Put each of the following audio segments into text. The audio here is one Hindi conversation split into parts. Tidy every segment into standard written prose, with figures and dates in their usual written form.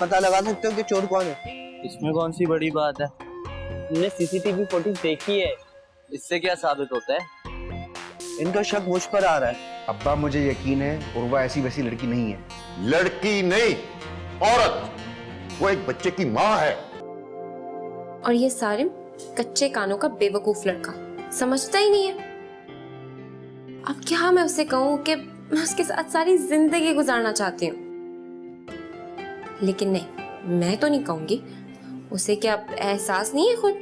पता लगा सकते हो कि चोर कौन है? इसमें कौन सी बड़ी बात है? हमने सीसीटीवी फुटेज देखी है, इससे क्या साबित होता है? इनका शक मुझ पर आ रहा है। अब्बा मुझे यकीन है उर्वा ऐसी वैसी लड़की नहीं है। लड़की नहीं, औरत। वो एक बच्चे की माँ है। और ये सारिम कच्चे कानों का बेवकूफ लड़का, समझता ही नहीं है। अब क्या मैं उसे कहूं कि मैं उसके साथ सारी जिंदगी गुजारना चाहती हूँ, लेकिन नहीं, मैं तो नहीं कहूंगी। उसे क्या एहसास नहीं है खुद?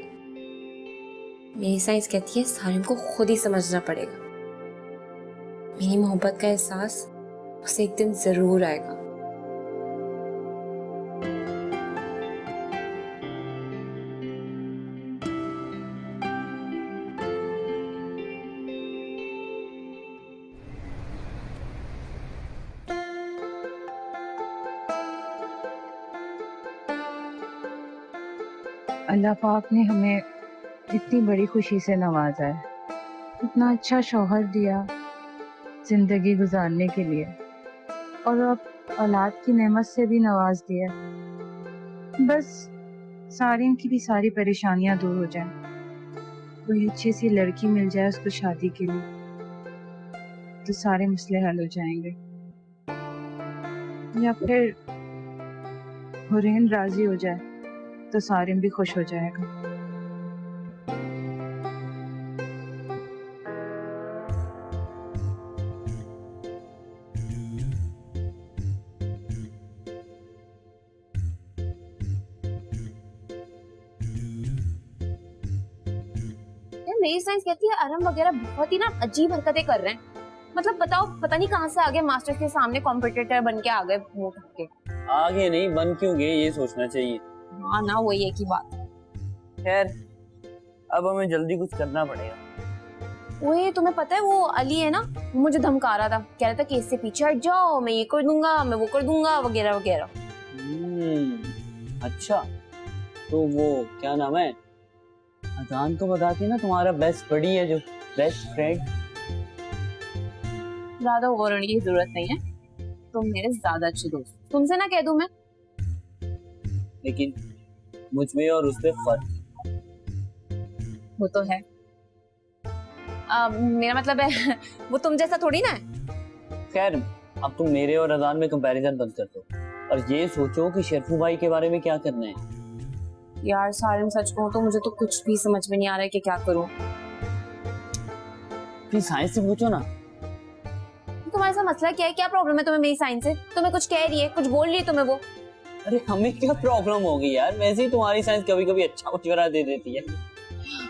मेरी साइंस कहती है सारिम को खुद ही समझना पड़ेगा। मेरी मोहब्बत का एहसास उसे एक दिन जरूर आएगा। अल्लाह पाक ने हमें इतनी बड़ी खुशी से नवाजा है, इतना अच्छा शौहर दिया जिंदगी गुजारने के लिए, और अब औलाद की नेमत से भी नवाज दिया। बस सारिम की भी सारी परेशानियां दूर हो जाएं, कोई अच्छी सी लड़की मिल जाए उसको शादी के लिए, तो सारे मसले हल हो जाएंगे। या फिर हुरैन राजी हो जाए तो सारिम भी खुश हो जाएगा। मेरी साइंस कहती है अरम वगैरह बहुत ही ना अजीब हरकतें कर रहे हैं। मतलब बताओ, पता नहीं कहां से आगे मास्टर्स के सामने कॉम्पिटिटर बन के आ गए मुंह ढक के। आगे नहीं, बन क्यों गए ये सोचना चाहिए। हाँ ना, वही एक ही बात। खैर, अब हमें जल्दी कुछ करना पड़ेगा। ओए, तुम्हें पता है वो अली है ना, वो मुझे धमका रहा था, कह रहा था कि इससे पीछे हट जाओ, मैं ये कर दूंगा, मैं वो कर दूंगा, वगैरह वगैरह। अच्छा, तो वो क्या नाम है, अजान तो बताती ना, तुम्हारा बेस्ट बडी है जो बेस्ट फ्रेंड। ज्यादा ओवर होने की जरूरत नहीं है, तुम मेरे ज्यादा अच्छे दोस्त। तुमसे ना कह दूं मैं, लेकिन मुझ में और उस पे फर्क। वो तो है। मेरा मतलब है वो तुम जैसा थोड़ी ना है। खैर, अब तुम मेरे और अजान में कंपैरिजन बंद कर दो और ये सोचो कि शरफू भाई के बारे में क्या करना है। यार सारिम, सच कहूं तो मुझे तो कुछ भी समझ में नहीं आ रहा है कि क्या करूं। फिर साइंस से पूछो ना। तुम्हारा सा मसला क्या है? क्या प्रॉब्लम है तुम्हें मेरी साइंस से? तुम्हें कुछ कह रही है, कुछ बोल रही है तुम्हें वो? अरे हमें क्या प्रॉब्लम होगी यार, वैसे ही तुम्हारी साइंस कभी कभी अच्छा मशवरा दे देती है।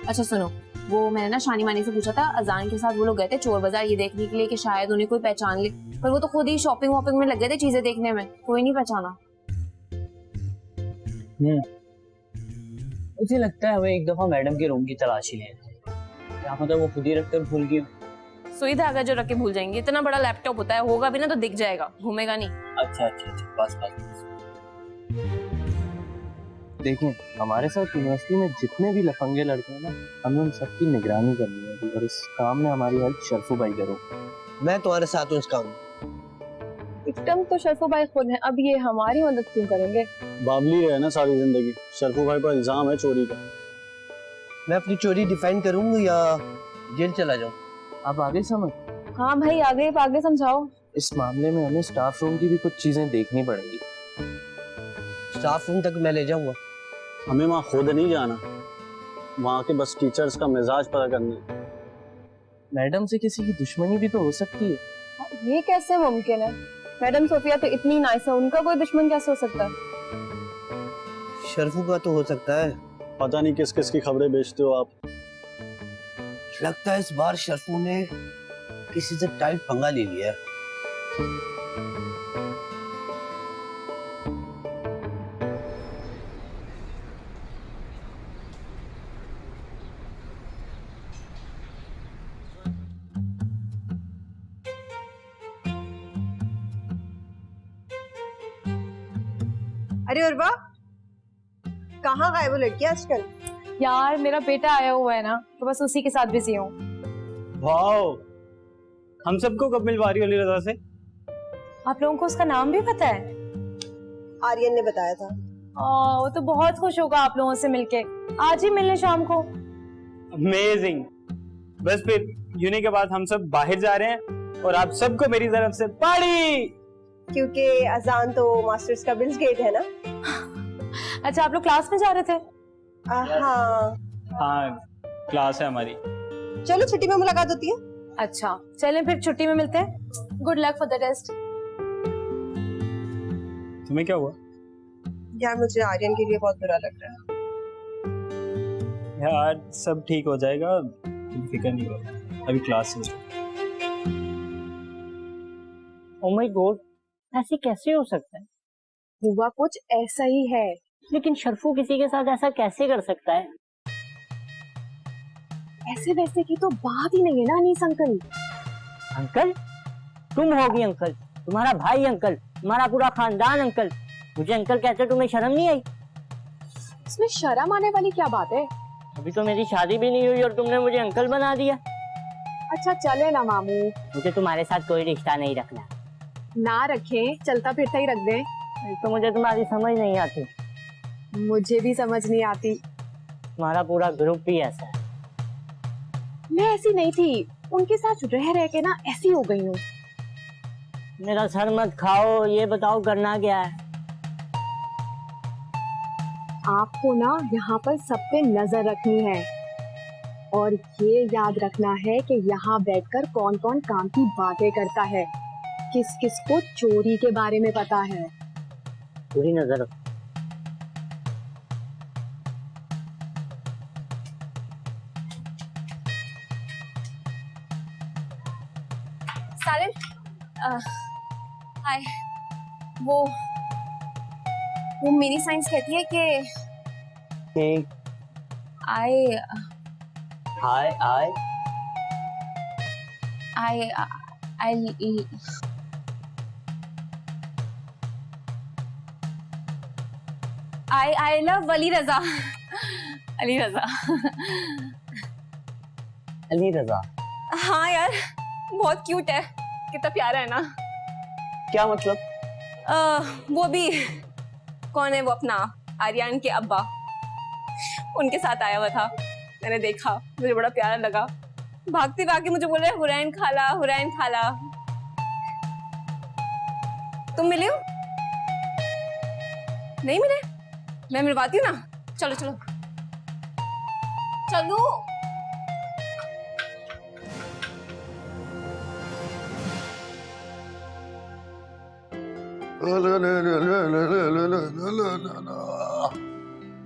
अच्छा सुनो, वो मैंने ना शानी मानी से पूछा था, अजान के साथ वो लोग गए थे चोर बाजार ये देखने के लिए कि शायद उन्हें कोई पहचान ले, पर वो तो खुद ही शॉपिंग वॉपिंग में लग गए थे चीजें देखने में, कोई नहीं पहचाना। मुझे लगता है हमें एक दफा मैडम के रूम की तलाशी लें। क्या मतलब वो खुद ही रखकर भूल गई। सुई धागा जो रख के भूल जाएंगे, इतना बड़ा लैपटॉप होता है, होगा भी ना तो दिख जाएगा, घूमेगा नहीं। अच्छा, बस। देखिए, हमारे साथ यूनिवर्सिटी में जितने भी लफंगे लड़के हैं ना, हमें उन सबकी निगरानी करनी है और इस काम में हमारी हेल्प शरफू भाई करो। मैं तुम्हारे साथ हूँ इस काम में। विक्टिम तो शरफू भाई खुद हैं, अब ये हमारी मदद क्यों करेंगे? बाबली रहे ना सारी जिंदगी, शरफू भाई पर इल्जाम है चोरी का। मैं अपनी चोरी डिफेंड करूंगा या जेल चला जाऊं? आप आगे समझ। हाँ भाई, आगे समझाओ। इस मामले में हमें स्टाफ रूम की भी कुछ चीजें देखनी पड़ेगी। स्टाफ रूम तक मैं ले जाऊंगा। हमें वहाँ खुद नहीं जाना, वहाँ के बस टीचर्स का मिजाज पता करना है। मैडम से किसी की दुश्मनी भी तो हो सकती है। ये कैसे मुमकिन है? मैडम सोफिया तो इतनी नाइस है, उनका कोई दुश्मन कैसे हो सकता है? शरफू का तो हो सकता है। पता नहीं किस किस की खबरें बेचते हो आप। लगता है इस बार शरफू ने किसी से टाइट पंगा ले लिया है। अरे उर्वा, कहाँ गायब वो लड़की आजकल? यार मेरा बेटा आया हुआ है ना, तो बस उसी के साथ बिजी हूँ। वाओ, हम सबको कब मिलवा रही हो अली रजा से? आप लोगों को उसका नाम भी पता है? आर्यन ने बताया था। वो तो बहुत खुश होगा आप लोगों से मिलके। आज ही मिलने शाम को। अमेजिंग। बस फिर यूनी के बाद हम सब बाहर जा रहे हैं और आप सबको मेरी तरफ से पार्टी। क्योंकि अजान तो मास्टर्स का बिल्स गेट है ना। अच्छा, आप लोग क्लास में जा रहे थे? हाँ हाँ, क्लास है हमारी। चलो छुट्टी में मुलाकात होती है। अच्छा चलें फिर छुट्टी में मिलते हैं। Good luck for the test. तुम्हें क्या हुआ? यार मुझे आर्यन के लिए बहुत बुरा लग रहा है। यार सब ठीक हो जाएगा, तुम फिक्र नहीं करो, अभी क्लास से। ओह माय गॉड, ऐसे कैसे हो सकता है? हुआ कुछ ऐसा ही है। लेकिन शर्फू किसी के साथ ऐसा कैसे कर सकता है? ऐसे वैसे की तो बात ही नहीं है ना अनीस अंकल। अंकल? तुम होगी अंकल, तुम्हारा भाई अंकल, तुम्हारा पूरा खानदान अंकल। मुझे अंकल कहते तुम्हें शर्म नहीं आई? इसमें शर्म आने वाली क्या बात है? अभी तो मेरी शादी भी नहीं हुई और तुमने मुझे अंकल बना दिया। अच्छा चले ना मामू। मुझे तुम्हारे साथ कोई रिश्ता नहीं रखना। ना रखें, चलता फिरता ही रख दें। तो मुझे तुम्हारी समझ नहीं आती। मुझे भी समझ नहीं आती। तुम्हारा पूरा ग्रुप भी ऐसा है। मैं ऐसी नहीं थी, उनके साथ रह रह के ना ऐसी हो गई हूँ। मेरा सर मत खाओ, ये बताओ करना क्या है? आपको ना यहाँ पर सब पे नजर रखनी है और ये याद रखना है कि यहाँ बैठकर कौन कौन काम की बातें करता है, किस किस को चोरी के बारे में पता है। पूरी नजर रखो। सालिम, हाय। वो मेरी साइंस कहती है कि आई हाय आई आई आई लव अली रजा। अली रजा। अली रजा? हाँ यार, बहुत क्यूट है, कितना प्यारा है ना। क्या मतलब? वो भी कौन है, वो अपना आर्यन के अब्बा, उनके साथ आया हुआ था। मैंने देखा, मुझे बड़ा प्यारा लगा। भागते भागते मुझे बोल रहे हुरैन खाला, हुरैन खाला। तुम मिले हो? नहीं मिले? मैं मिलवाती हूँ ना। चलो चलो चलो।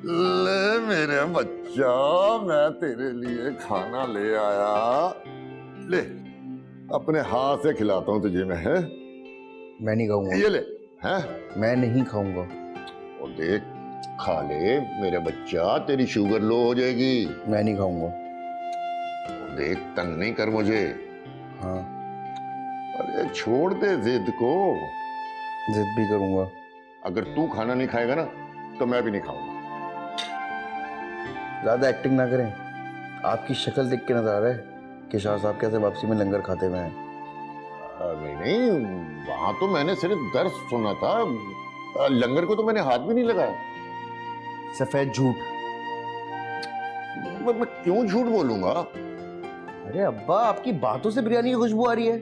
ले मेरे बच्चा, मैं तेरे लिए खाना ले आया। ले, अपने हाथ से खिलाता हूँ तुझे मैं। है मैं नहीं खाऊंगा। ये ले। है मैं नहीं खाऊंगा। और देख, खा ले मेरे बच्चा, तेरी शुगर लो हो जाएगी। मैं नहीं खाऊंगा। और देख, तंग नहीं कर मुझे। हाँ, अरे छोड़ दे जिद को। जिद भी करूंगा। अगर तू खाना नहीं खाएगा ना तो मैं भी नहीं खाऊंगा। ज्यादा एक्टिंग ना करें। आपकी शक्ल देख के नजर आ रहा है कि शाह साहब कैसे वापसी में लंगर खाते हुए हैं। नहीं नहीं, वहां तो मैंने सिर्फ दर्द सुना था, लंगर को तो मैंने हाथ भी नहीं लगाया। सफेद झूठ। मैं क्यों झूठ बोलूंगा? अरे अब्बा, आपकी बातों से बिरयानी की खुशबू आ रही है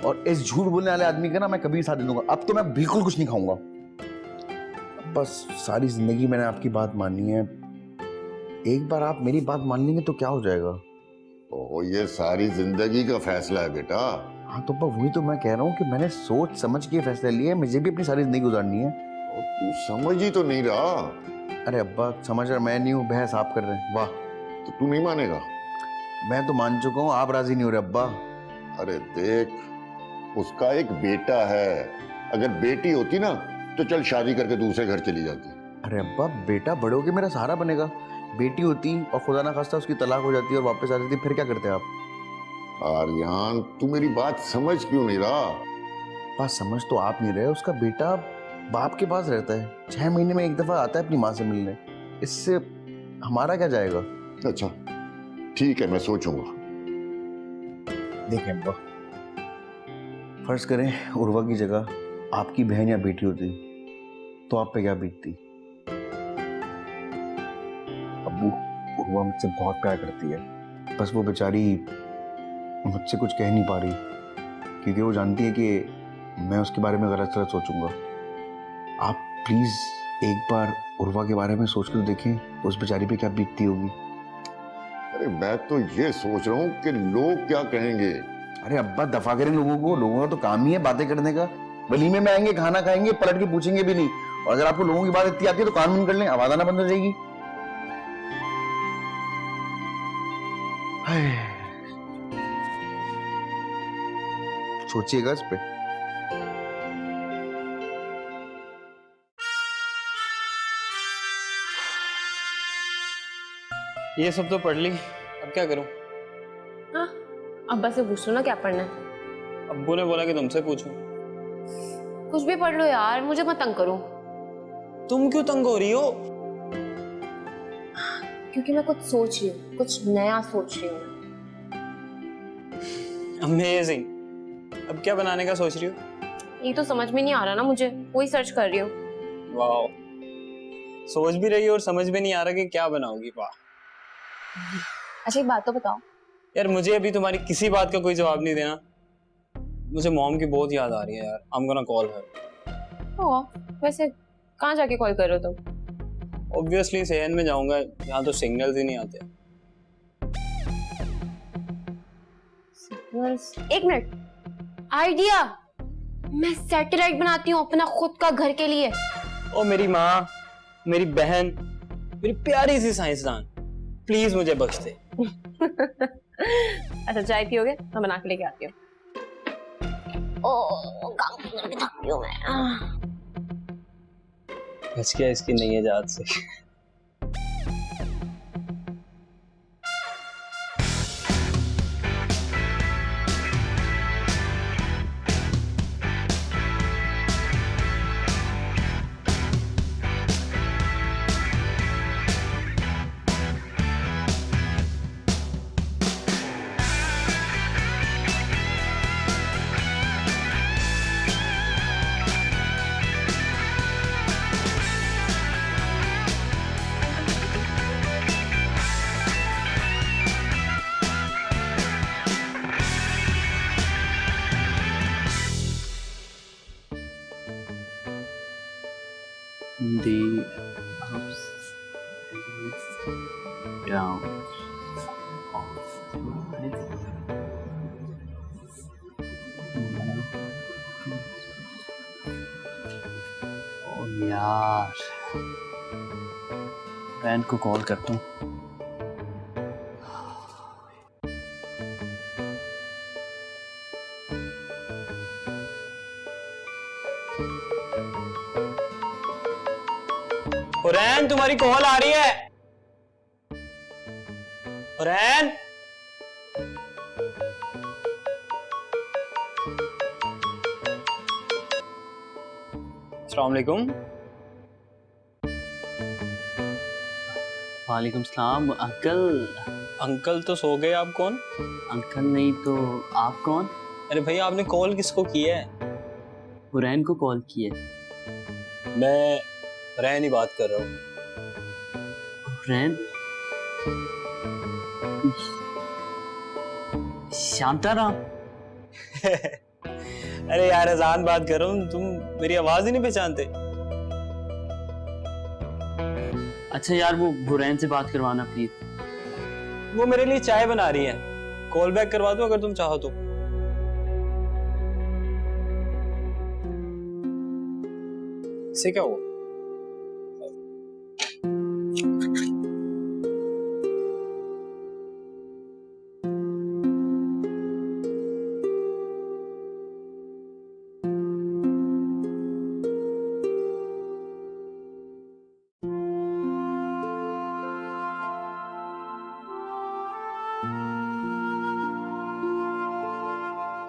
और इस झूठ बोलने वाले आदमी का ना मैं कभी साथ नहीं दूंगा। अब तो मैं बिल्कुल कुछ नहीं खाऊंगा। बस सारी जिंदगी मैंने आपकी बात माननी है। एक बार आप मेरी बात मान लेंगे तो क्या हो जाएगा? ओ, ये सारी जिंदगी का फैसला है बेटा। हाँ तो अब्बा, वही तो मैं कह रहा हूँ कि मैंने सोच समझ के फैसला लिया है। मुझे भी अपनी सारी जिंदगी गुजारनी है। तू समझ ही तो नहीं रहा। अरे अब्बा, समझ रहा मैं नहीं हूँ, बहस आप कर रहे हैं। वाह। तो तू नहीं मानेगा? मैं तो मान चुका हूँ, आप राजी नहीं हो रहे अब्बा। अरे देख, उसका एक बेटा है। अगर बेटी होती ना तो चल शादी करके दूसरे घर चली जाती। अरे अब्बा, बेटा बड़े होके मेरा सहारा बनेगा। बेटी होती और खुदा ना खास्ता उसकी तलाक हो जाती और वापस आ जाती, फिर क्या करते आप? आर्यन, तू मेरी बात समझ क्यों नहीं रहा? बात समझ तो आप नहीं रहे। उसका बेटा बाप के पास रहता है, 6 महीने में एक दफा आता है अपनी माँ से मिलने। इससे हमारा क्या जाएगा? अच्छा ठीक है, मैं सोचूंगा। देखें अब्बा, फर्ज करें उर्वा की जगह आपकी बहन या बेटी होती तो आप पे क्या बीतती? अब्बू, उर्वा मुझसे बहुत प्यार करती है, बस वो बेचारी मुझसे कुछ कह नहीं पा रही क्योंकि वो जानती है कि मैं उसके बारे में गलत गलत सोचूंगा। आप प्लीज एक बार उर्वा के बारे में सोच कर देखें, उस बेचारी पे क्या बीतती होगी। अरे मैं तो ये सोच रहा हूँ कि लोग क्या कहेंगे। अरे अब्बा दफा करें लोगों का तो काम ही है बातें करने का। वलीमे में आएंगे, खाना खाएंगे, पलट के पूछेंगे भी नहीं। और अगर आपको लोगों की बात इतनी आती है तो कानून कर लें, आवाज आना बंद हो जाएगी। सोचिएगा इस पे। ये सब तो पढ़ ली, अब क्या करूं? हाँ, अब्बा से पूछ लो ना क्या पढ़ना है। अब्बू ने बोला कि तुमसे पूछूं। कुछ भी पढ़ लो यार, मुझे मत तंग करो। तुम क्यों तंग हो रही हो? क्योंकि मैं कुछ सोच रही हूँ, कुछ नया सोच रही हूँ। अमेजिंग। अब क्या बनाने का सोच रही हो? ये तो समझ में नहीं आ रहा ना मुझे, वही सर्च कर रही हूँ। वाह, सोच भी रही हो और समझ भी नहीं आ रहा कि क्या बनाओगी। वाह। अच्छा एक बात तो बताओ। यार मुझे अभी तुम्हारी किसी बात का कोई जवाब नहीं देना। मुझे मॉम की बहुत याद आ रही है यार। I am gonna call her. Oh, वैसे कहाँ जाके कॉल कर रहे हो तुम? ऑब्वियसली सेहन में जाऊंगा, यहाँ तो सिग्नल्स ही नहीं आते। एक मिनट, आइडिया। मैं सैटेलाइट बनाती हूँ अपना खुद का घर के लिए। ओ मेरी माँ, मेरी बहन, मेरी प्यारी सी साइंसदान, प्लीज मुझे बख्श दे। अच्छा चाय पियोगे? मैं बना के लेके आती हूँ। ओ काम करके थक गई हूँ मैं। बच गया इसकी नई इजाद से। The ups and downs of ओ यार, रैन को कॉल करता हूँ। रैन तुम्हारी कॉल आ रही है। रैन, अस्सलाम वालेकुम। वालेकुम सलाम अंकल। अंकल तो सो गए, आप कौन? अंकल नहीं तो आप कौन? अरे भाई आपने कॉल किसको की है? हुरैन को कॉल की है। मैं रैन ही बात कर रहा हूँ। रैन? शांताराम? अरे यार अजान बात कर रहा हूँ, तुम मेरी आवाज ही नहीं पहचानते? अच्छा यार वो हुरैन से बात करवाना प्लीज। वो मेरे लिए चाय बना रही है, कॉल बैक करवा दो अगर तुम चाहो तो। इससे क्या हुआ?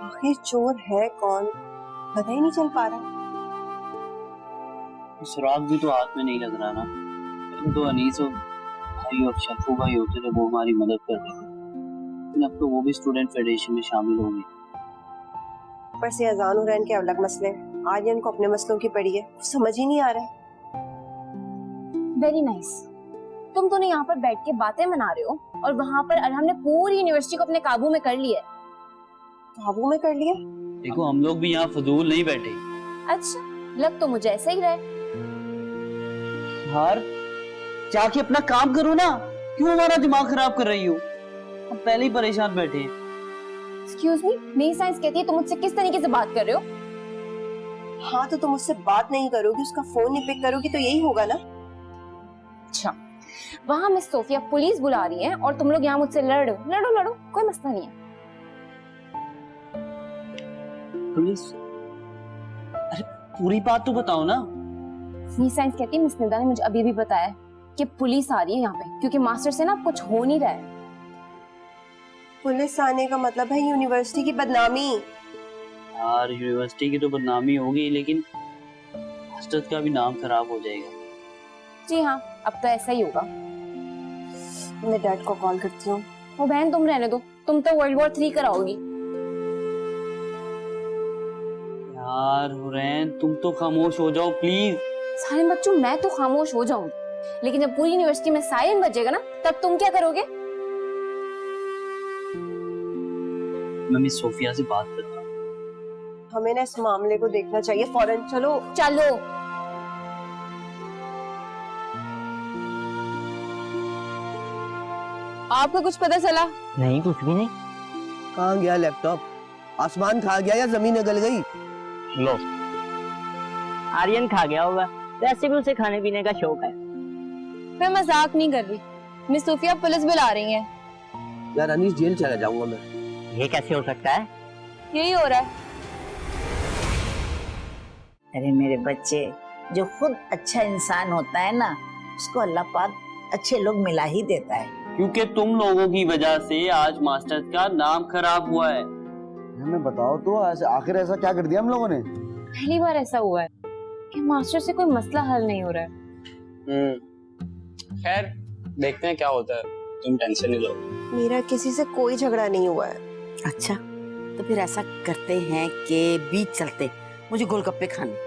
आखिर चोर है कौन, पता ही नहीं चल पा रहा। सुराग भी तो हाथ में नहीं लग रहा ना। पहले तो अनीस और भाई और शफू भाई होते थे, वो हमारी मदद करते थे, लेकिन अब तो वो भी स्टूडेंट फेडरेशन में शामिल हो गए। ऊपर से अजान और के अलग मसले, आज इनको अपने मसलों की पड़ी है, समझ ही नहीं आ रहा है। Very nice. तुम तो नहीं यहाँ पर बैठ के बातें मना रहे हो और वहाँ पर अरहम ने पूरी यूनिवर्सिटी को अपने काबू में कर लिया है। काबू में कर लिया? देखो हम लोग भी यहाँ फजूल नहीं बैठे। अच्छा, लग तो मुझे ऐसा ही रहा है। यार जाके अपना काम करो ना, क्यों हमारा दिमाग खराब कर रही हो? हम पहले ही परेशान बैठे हैं। एक्सक्यूज मी, मेरी साइंस कहती है तुम मुझसे किस तरीके से बात कर रहे हो? हाँ तो तुम उससे बात नहीं करोगी, उसका फोन नहीं पिक करोगी तो यही होगा ना। अच्छा, वहाँ मिस सोफिया पुलिस बुला रही है और तुम लोग यहाँ मुझसे लड़ रहे हो। लड़ो लड़ो, कोई मसला नहीं है। पुलिस? अरे पूरी बात तो बताओ ना। मेरी साइंस कहती है मिस निदा ने मुझे अभी भी बताया कि पुलिस आ रही है यहाँ पे क्योंकि मास्टर से ना कुछ हो नहीं रहा है। पुलिस आने का मतलब है यूनिवर्सिटी की बदनामी। यार यूनिवर्सिटी की तो बदनामी होगी, लेकिन मास्टर का भी नाम खराब हो जाएगा। जी हाँ, अब तो ऐसा ही होगा। मैं डैड को कॉल करती हूँ। वो बहन तुम रहने दो, तुम तो वर्ल्ड वॉर 3 कराओगी। यार हुरैन तुम तो खामोश हो जाओ प्लीज। सारे बच्चों मैं तो खामोश हो जाऊंगी, लेकिन जब पूरी यूनिवर्सिटी में साइलेंट बजेगा ना तब तुम क्या करोगे? मैं मिस सोफिया से बात करता हूँ। हमें ना इस मामले को देखना चाहिए फौरन। चलो चलो। आपको कुछ पता चला? नहीं, कुछ भी नहीं। कहाँ गया लैपटॉप? आसमान खा गया या जमीन अगल गई? लो, आर्यन खा गया होगा, वैसे भी उसे खाने पीने का शौक है। मैं मजाक नहीं कर रही। मिस सोफिया पुलिस बुला रही है। यार अनीस, जेल चला जाऊंगा मैं। ये कैसे हो सकता है? यही हो रहा है। अरे मेरे बच्चे, जो खुद अच्छा इंसान होता है ना, उसको अल्लाह पाक अच्छे लोग मिला ही देता है। क्योंकि तुम लोगों की वजह से आज मास्टर का नाम खराब हुआ है। हमें बताओ तो, ऐसे आखिर ऐसा क्या कर दिया हम लोगों ने? पहली बार ऐसा हुआ है कि मास्टर से कोई मसला हल नहीं हो रहा है। खैर देखते हैं क्या होता है, तुम टेंशन नहीं लो। मेरा किसी से कोई झगड़ा नहीं हुआ है। अच्छा, तो फिर ऐसा करते हैं कि बीच चलते, मुझे गोलगप्पे खाने।